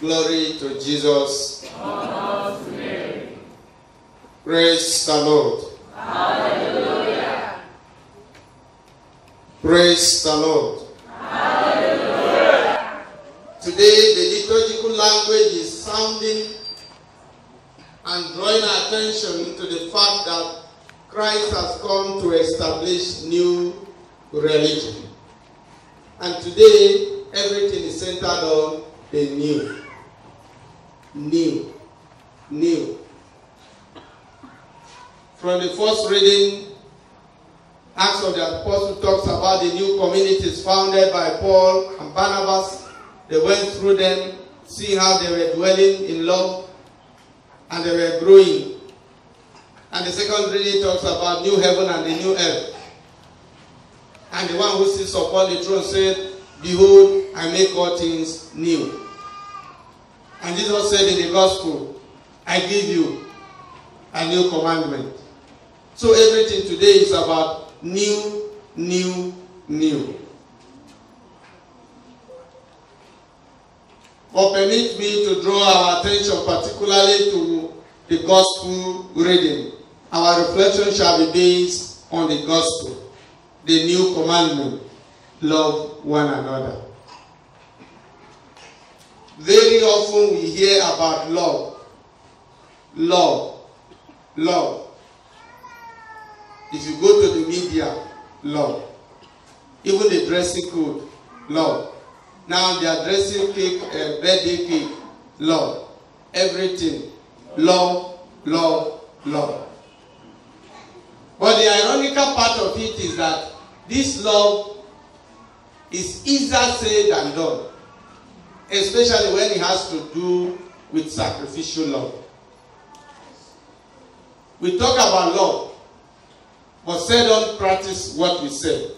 Glory to Jesus. Honor to Mary. Praise the Lord. Hallelujah. Praise the Lord. Hallelujah. Today the liturgical language is sounding and drawing our attention to the fact that Christ has come to establish new religion. And today everything is centered on the new. New. From the first reading, Acts of the Apostles talks about the new communities founded by Paul and Barnabas. They went through them, see how they were dwelling in love, and they were growing. And the second reading talks about new heaven and the new earth. And the one who sits upon the throne said, "Behold, I make all things new." And Jesus said in the gospel, "I give you a new commandment." So everything today is about new. But permit me to draw our attention particularly to the gospel reading. Our reflection shall be based on the gospel, the new commandment, love one another. Very often we hear about love. If you go to the media, love. Even the dressing code, love. Now they are dressing cake, birthday cake, love. Everything, love. But the ironical part of it is that this love is easier said than done, especially when it has to do with sacrificial love. We talk about love, but seldom practice what we say.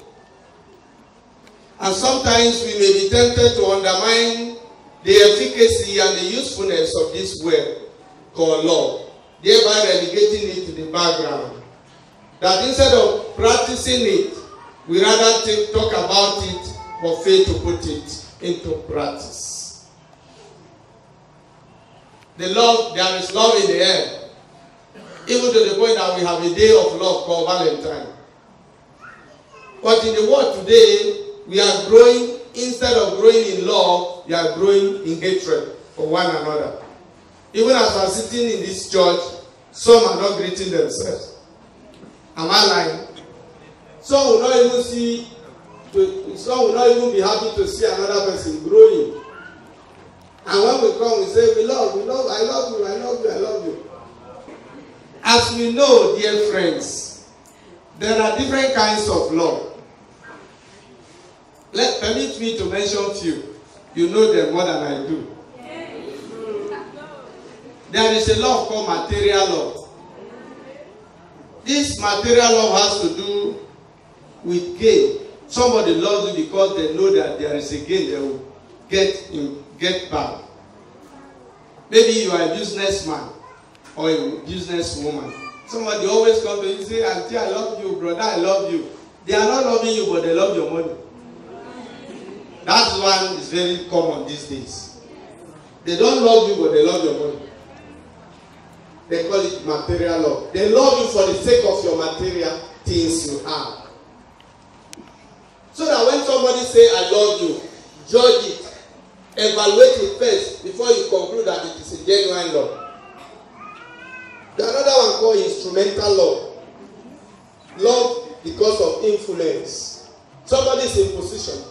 And sometimes we may be tempted to undermine the efficacy and the usefulness of this word called love, thereby relegating it to the background. That instead of practicing it, we rather talk about it but fail to put it into practice. There is love in the air, even to the point that we have a day of love called Valentine. But in the world today, we are growing, instead of growing in love, we are growing in hatred for one another. Even as we are sitting in this church, some are not greeting themselves. Am I lying? Some will not even be happy to see another person growing. And when we come, we say, we love, I love you. As we know, dear friends, there are different kinds of love. Permit me to mention a few. You know them more than I do. There is a love called material love. This material love has to do with gain. Somebody loves you because they know that there is a gain they will get back. Maybe you are a businessman or a businesswoman. Somebody always comes to you and say, "Auntie, I love you, brother, I love you." They are not loving you, but they love your money. That one is very common these days. They don't love you, but they love your money. They call it material love. They love you for the sake of your material things you have. So that when somebody says, "I love you," judge it. Evaluate it first before you conclude that it is a genuine love. There's another one called instrumental love. Love because of influence. Somebody is in position.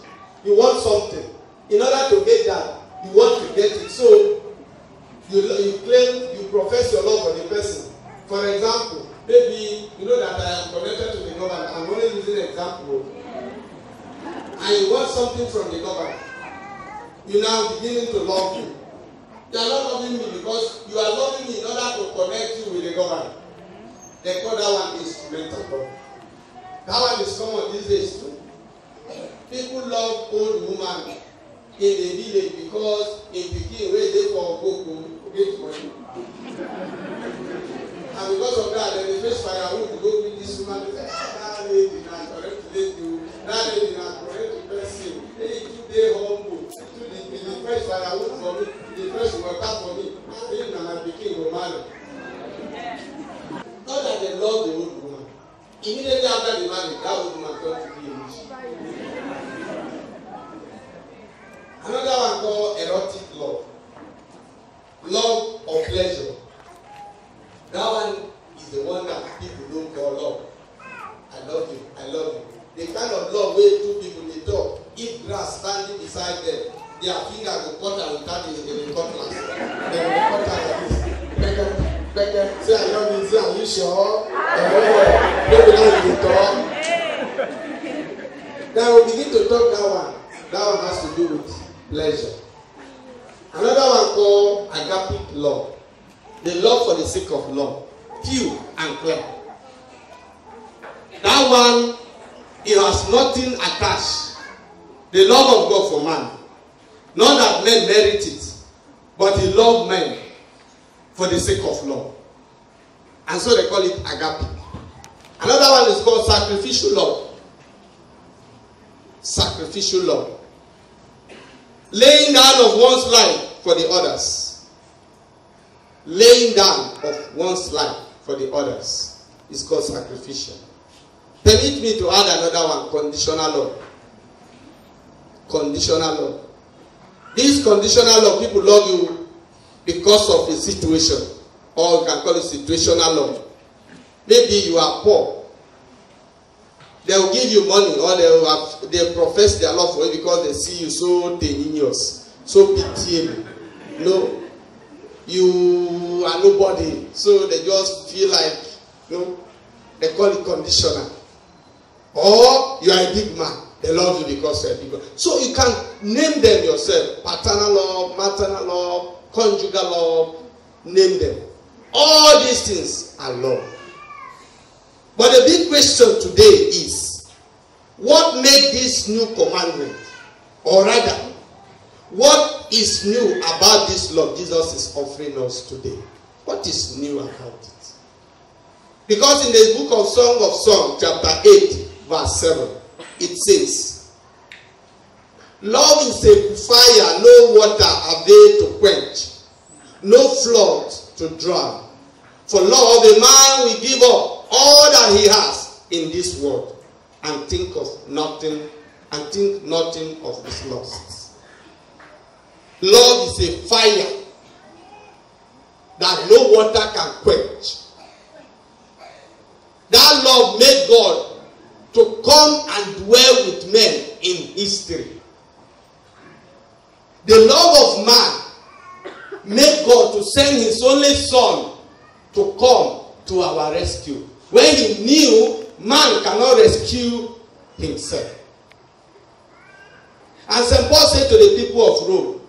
You want something. In order to get that, you want to get it. So, you profess your love for the person. For example, maybe you know that I am connected to the government. I'm only using an example. And you want something from the government. You now beginning to love you. You are not loving me because you are loving me in order to connect you with the government. They call that one instrumental love. That one is common these days too. People love old woman in the village because in Pikin where they for Boko get money. And because of that, they face firewood to go with this woman. They say, "That lady not correct to you. That lady not correct to person. Hey, today humble. The fresh firewood for me. The fresh sure? Maybe now we talk. Then we begin to talk that one. That one has to do with pleasure. Another one called agape love. The love for the sake of love. Pure and clear. That one, it has nothing attached. The love of God for man. Not that men merit it, but he loved men for the sake of love. And so they call it agape. Another one is called sacrificial love. Sacrificial love. Laying down of one's life for the others. Laying down of one's life for the others is called sacrificial. Permit me to add another one, conditional love. Conditional love. This conditional love, people love you because of a situation, or you can call it situational love. Maybe you are poor. They will give you money, or they profess their love for you because they see you so tenacious, so pitiable. No, you are nobody, so they just feel like, they call it conditional. Or you are a big man. They love you because you are a big man. So you can name them yourself. Paternal love, maternal love, conjugal love. Name them. All these things are love. But the big question today is, what made this new commandment? Or rather, what is new about this love Jesus is offering us today? What is new about it? Because in the book of Song of Songs, chapter 8, verse 7, it says, love is a fire, no water avail to quench, no flood to drown. For love, a man will give up all that he has in this world and think nothing of his lusts. Love is a fire that no water can quench. That love made God to come and dwell with men in history. The love of man made God to send his only son to come to our rescue, when he knew man cannot rescue himself. And St. Paul said to the people of Rome,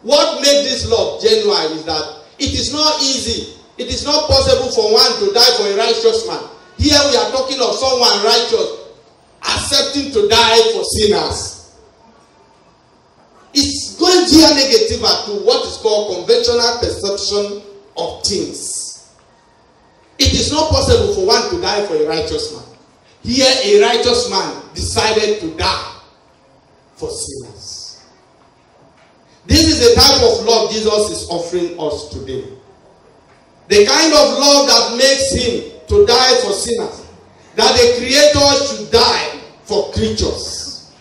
what made this love genuine is that it is not easy, it is not possible for one to die for a righteous man. Here we are talking of someone righteous accepting to die for sinners. It's going here negative to what is called conventional perception of things. It is not possible for one to die for a righteous man. Here a righteous man decided to die for sinners. This is the type of love Jesus is offering us today. The kind of love that makes him to die for sinners. That the Creator should die for creatures.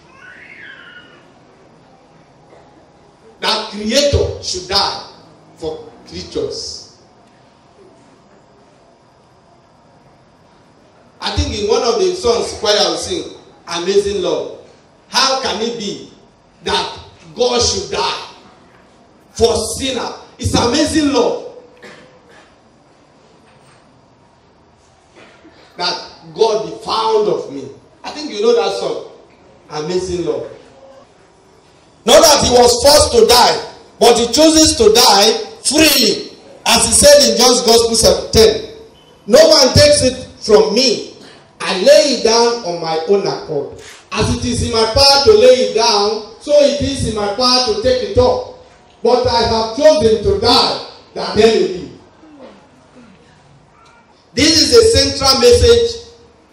That Creator should die for creatures. I think in one of the songs choir will sing, Amazing Love. How can it be that God should die for sinners? It's amazing love. That God be found of me. I think you know that song. Amazing love. Not that he was forced to die, but he chooses to die freely. As he said in John's Gospel 10. No one takes it from me. I lay it down on my own accord. As it is in my power to lay it down, so it is in my power to take it up. But I have chosen to die that they may live. This is the central message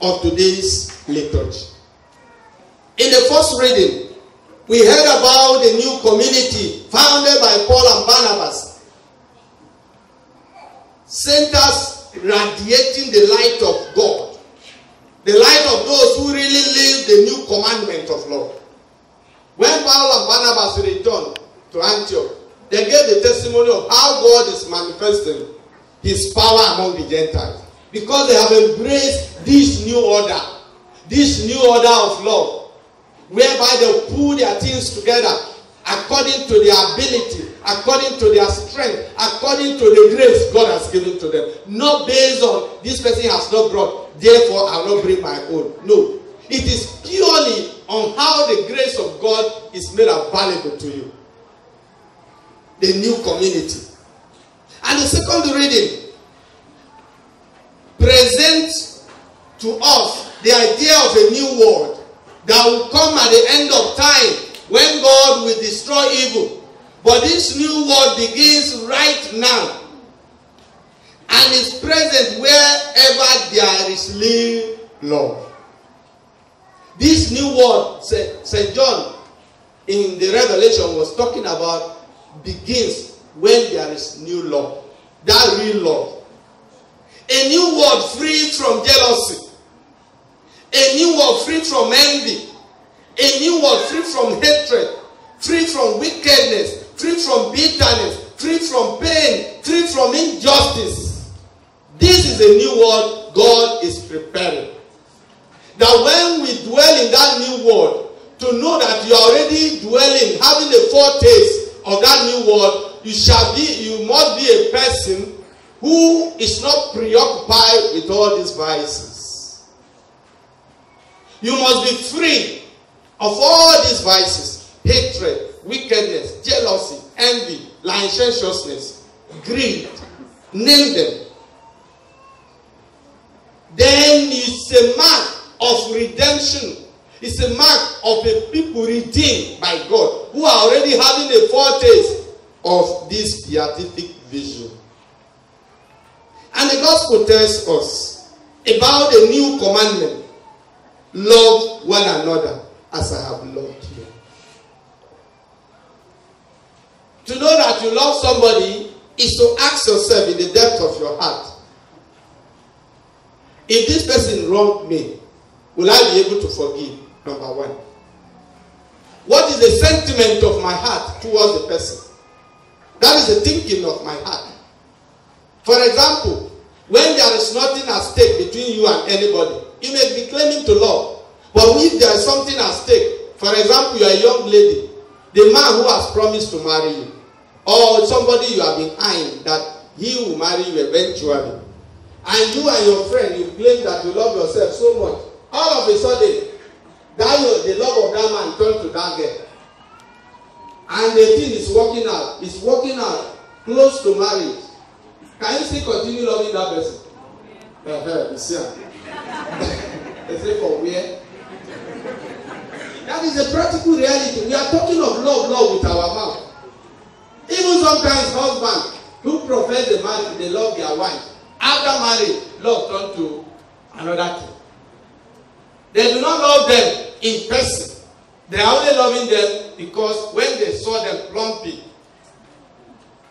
of today's liturgy. In the first reading, we heard about the new community founded by Paul and Barnabas. Centers radiating the light of God. The light of those who really live the new commandment of love. When Paul and Barnabas returned to Antioch, they gave the testimony of how God is manifesting his power among the Gentiles. Because they have embraced this new order of love, whereby they put their things together according to their ability, according to their strength, according to the grace God has given to them. Not based on this person has not brought, therefore I will not bring my own. No. It is purely on how the grace of God is made available to you. The new community. And the second reading presents to us the idea of a new world that will come at the end of time when God will destroy evil. But this new world begins right now and is present wherever there is living love. This new world, St. John in the Revelation was talking about, begins when there is new love. That real love. A new world free from jealousy. A new world free from envy. A new world free from hatred. Free from wickedness. Free from bitterness. Free from pain. Free from injustice. This is a new world God is preparing. That when we dwell in that new world, to know that you are already dwelling, having a foretaste of that new world, you must be a person who is not preoccupied with all these vices. You must be free of all these vices: hatred, wickedness, jealousy, envy, licentiousness, greed. Name them. Then it's a mark of redemption. It's a mark of a people redeemed by God, who are already having a foretaste of this beatific vision. And the gospel tells us about a new commandment: love one another as I have loved you. To know that you love somebody is to ask yourself in the depth of your heart, if this person wronged me, will I be able to forgive? Number one. What is the sentiment of my heart towards the person? That is the thinking of my heart. For example, when there is nothing at stake between you and anybody, you may be claiming to love. But if there is something at stake, for example, you are a young lady, the man who has promised to marry you, or somebody you have been eyeing that he will marry you eventually, and you and your friend, you claim that you love yourself so much, all of a sudden, the love of that man turned to that girl. And the thing is working out. It's working out close to marriage. Can you still continue loving that person? You see? They say for where? That is a practical reality. We are talking of love with our mouth. Even sometimes husbands who profess they love their wife, after marriage, love turned to another thing. They do not love them in person. They are only loving them because when they saw them plumping,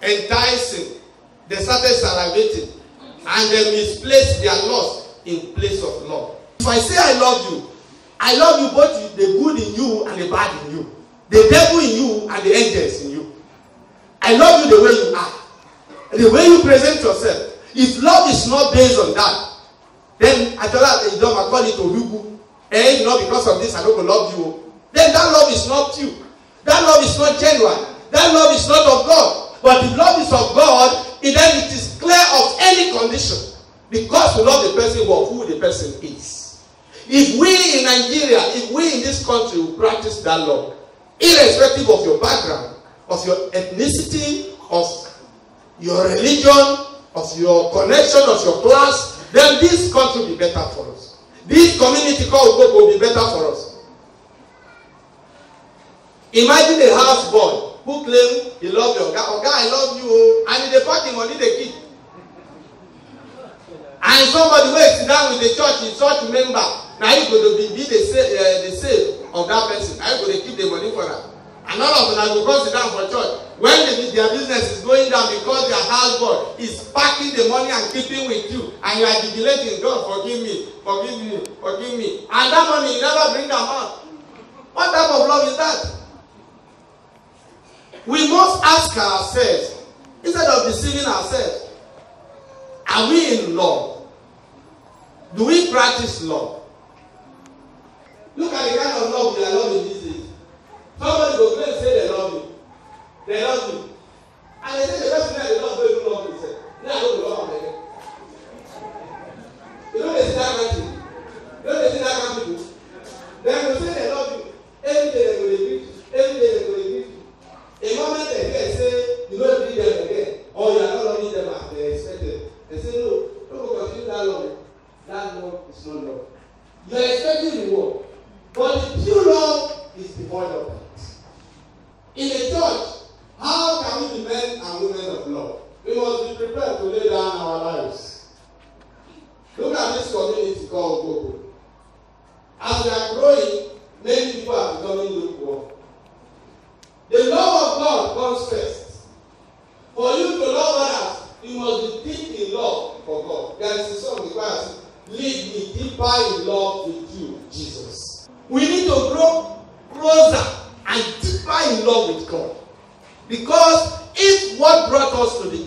enticing, they started salivating, and they misplaced their lust in place of love. If I say I love you both the good in you and the bad in you, the devil in you and the angels in you. I love you the way you are, the way you present yourself. If love is not based on that, then I call it Orugu. Not because of this I don't love you. Then that love is not you. That love is not genuine. That love is not of God. But if love is of God, then it is clear of any condition. Because we love the person of who the person is. If we in Nigeria, if we in this country will practice that love, irrespective of your background, of your ethnicity, of your religion, of your connection, of your class, then this country will be better for us. This community called Gogo will be better for us. Imagine a houseboy who claims he loves your guy. Oh, guy, I love you. And in the parking money they keep. And somebody who is down with the church member. Now he's going to be the save of that person. Now he's going to keep the money for that. And all of them will go sit down for church. When their business is going down because their houseboy is packing the money and keeping with you, and you are jubilating, God, forgive me. And that money, you never bring them out. What type of love is that? We must ask ourselves, instead of deceiving ourselves, are we in love? Do we practice love? Look at the kind of love we are loving these days. Somebody will claim say they love you. They love you.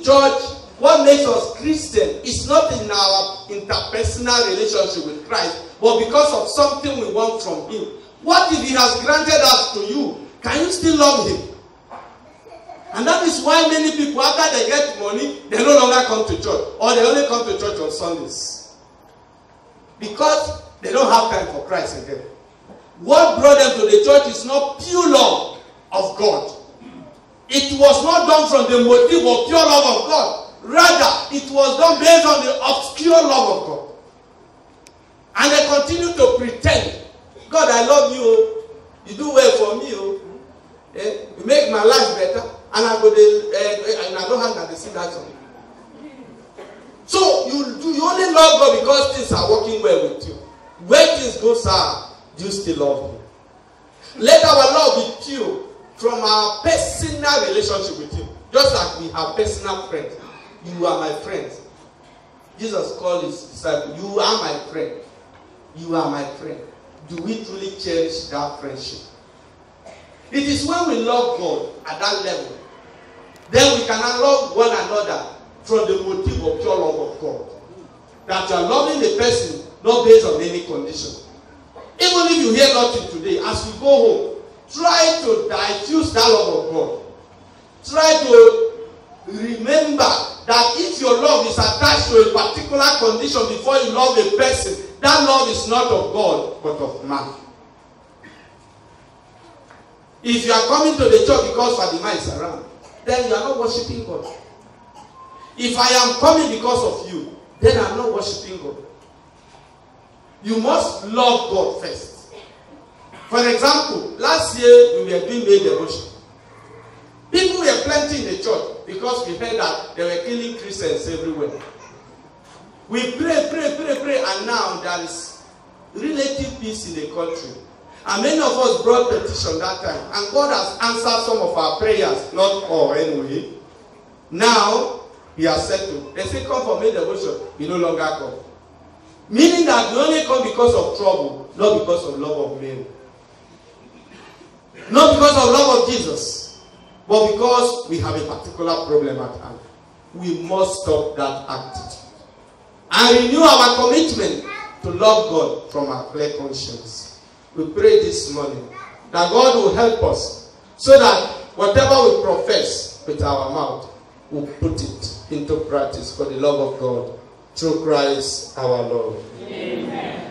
church, what makes us Christian is not in our interpersonal relationship with Christ, but because of something we want from him. What if he has granted that to you? Can you still love him? And that is why many people, after they get money, they no longer come to church, or they only come to church on Sundays. Because they don't have time for Christ again. What brought them to the church is not pure love of God. It was not done from the motive of pure love of God. Rather, it was done based on the obscure love of God. And they continue to pretend, God, I love you. You do well for me. You make my life better. And I go there, and I don't have to see that song. So you only love God because things are working well with you. When things go sour, do you still love him? Let our love be pure from our personal relationship with him. Just like we have personal friends. You are my friend. Jesus called his disciples, you are my friend. You are my friend. Do we truly cherish that friendship? It is when we love God at that level, then we can love one another from the motive of pure love of God. That you are loving the person not based on any condition. Even if you hear nothing today, as you go home, try to diffuse that love of God. Try to remember that if your love is attached to a particular condition before you love a person, that love is not of God, but of man. If you are coming to the church because Fatima is around, then you are not worshiping God. If I am coming because of you, then I am not worshiping God. You must love God first. For example, last year we were doing May devotion. People were plenty in the church because we heard that they were killing Christians everywhere. We pray, and now there is relative peace in the country. And many of us brought petition that time. And God has answered some of our prayers, not all anyway. Now, he has settled. They say, come for May devotion. We no longer come. Meaning that we only come because of trouble, not because of love of men. Not because of love of Jesus, but because we have a particular problem at hand. We must stop that attitude. And renew our commitment to love God from our clear conscience. We pray this morning that God will help us so that whatever we profess with our mouth, we'll put it into practice for the love of God through Christ our Lord. Amen.